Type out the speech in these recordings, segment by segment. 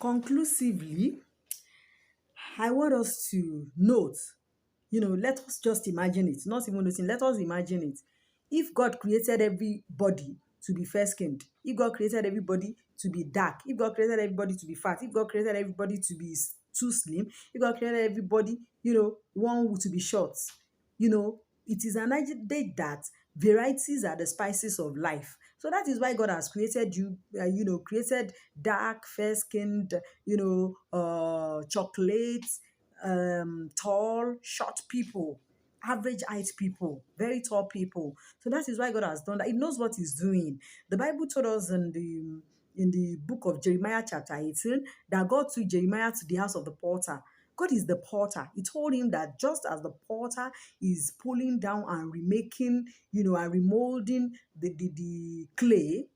Conclusively, I want us to note, let us just imagine it, not even noting, let us imagine it. If God created everybody to be fair-skinned, if God created everybody to be dark, if God created everybody to be fat, if God created everybody to be too slim, if God created everybody, one to be short, it is an idea that varieties are the spices of life. So that is why God has created you, created dark, fair-skinned, chocolate, tall, short people, average height people, very tall people. So that is why God has done that. He knows what He's doing. The Bible told us in the book of Jeremiah chapter 18 that God took Jeremiah to the house of the potter. God is the potter. He told him that just as the potter is pulling down and remaking, and remolding the clay,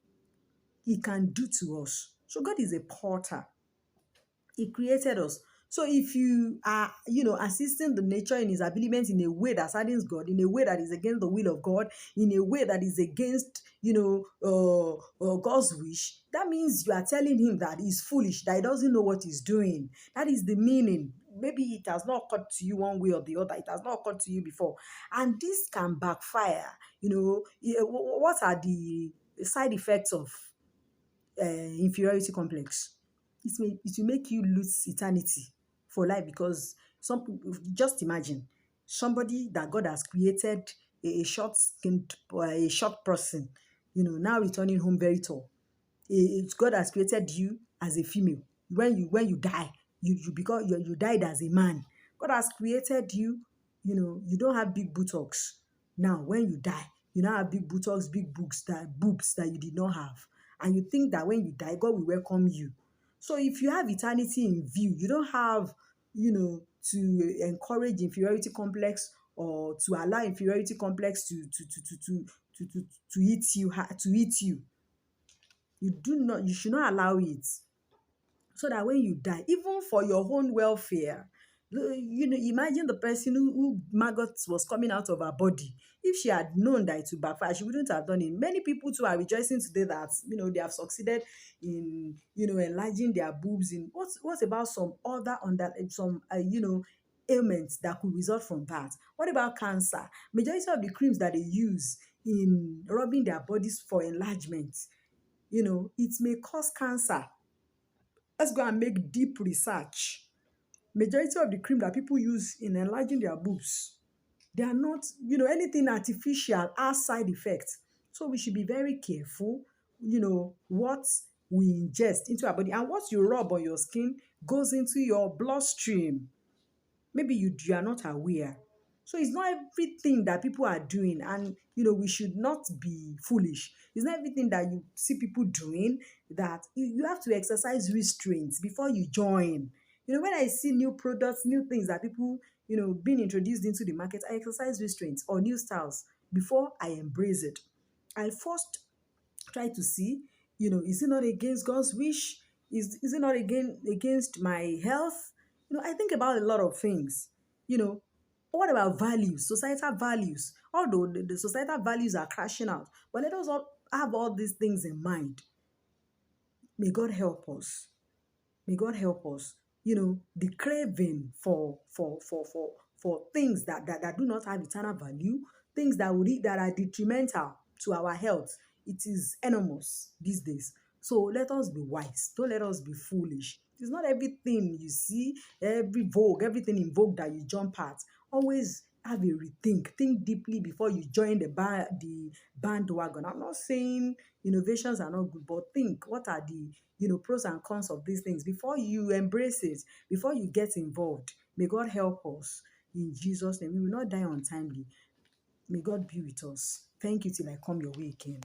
He can do to us. So God is a potter. He created us. So if you are, assisting the nature in his abilities in a way that saddens God, in a way that is against the will of God, in a way that is against, God's wish, that means you are telling him that he's foolish, that he doesn't know what he's doing. That is the meaning. Maybe it has not occurred to you one way or the other. It has not occurred to you before. And this can backfire. What are the side effects of inferiority complex? It will make you lose eternity for life, because just imagine somebody that God has created a short person, now returning home very tall. God has created you as a female. When you die, you died as a man. God has created you. You don't have big buttocks. Now, when you die, you now have big buttocks, big boobs that you did not have, and you think that when you die, God will welcome you. So if you have eternity in view, you don't have, to encourage inferiority complex, or to allow inferiority complex to eat you. You should not allow it. So that when you die, even for your own welfare, imagine the person who maggots was coming out of her body. If she had known that it would backfire, she wouldn't have done it. Many people too are rejoicing today that they have succeeded in enlarging their boobs. In what about some other ailments that could result from that? What about cancer? Majority of the creams that they use in rubbing their bodies for enlargement, it may cause cancer. Let's go and make deep research. Majority of the cream that people use in enlarging their boobs, they are not, anything artificial has side effects. So we should be very careful, what we ingest into our body, and what you rub on your skin goes into your bloodstream. Maybe you are not aware. So it's not everything that people are doing, and we should not be foolish. It's not everything that you see people doing that you have to exercise restraint before you join. When I see new products, new things that people being introduced into the market, I exercise restraint, or new styles, before I embrace it. I first try to see, is it not against God's wish? Is it not against my health? I think about a lot of things. What about values, societal values? Although the societal values are crashing out, but let us all have all these things in mind. May God help us. May God help us. The craving for things that do not have eternal value, things that are detrimental to our health, it is enormous these days. So let us be wise. Don't let us be foolish. It's not everything you see, everything in vogue that you jump at. Always have a rethink. Think deeply before you join the bandwagon. I'm not saying innovations are not good, but think, what are the pros and cons of these things before you embrace it, before you get involved. May God help us in Jesus' name. We will not die untimely. May God be with us. Thank you till I come your way again.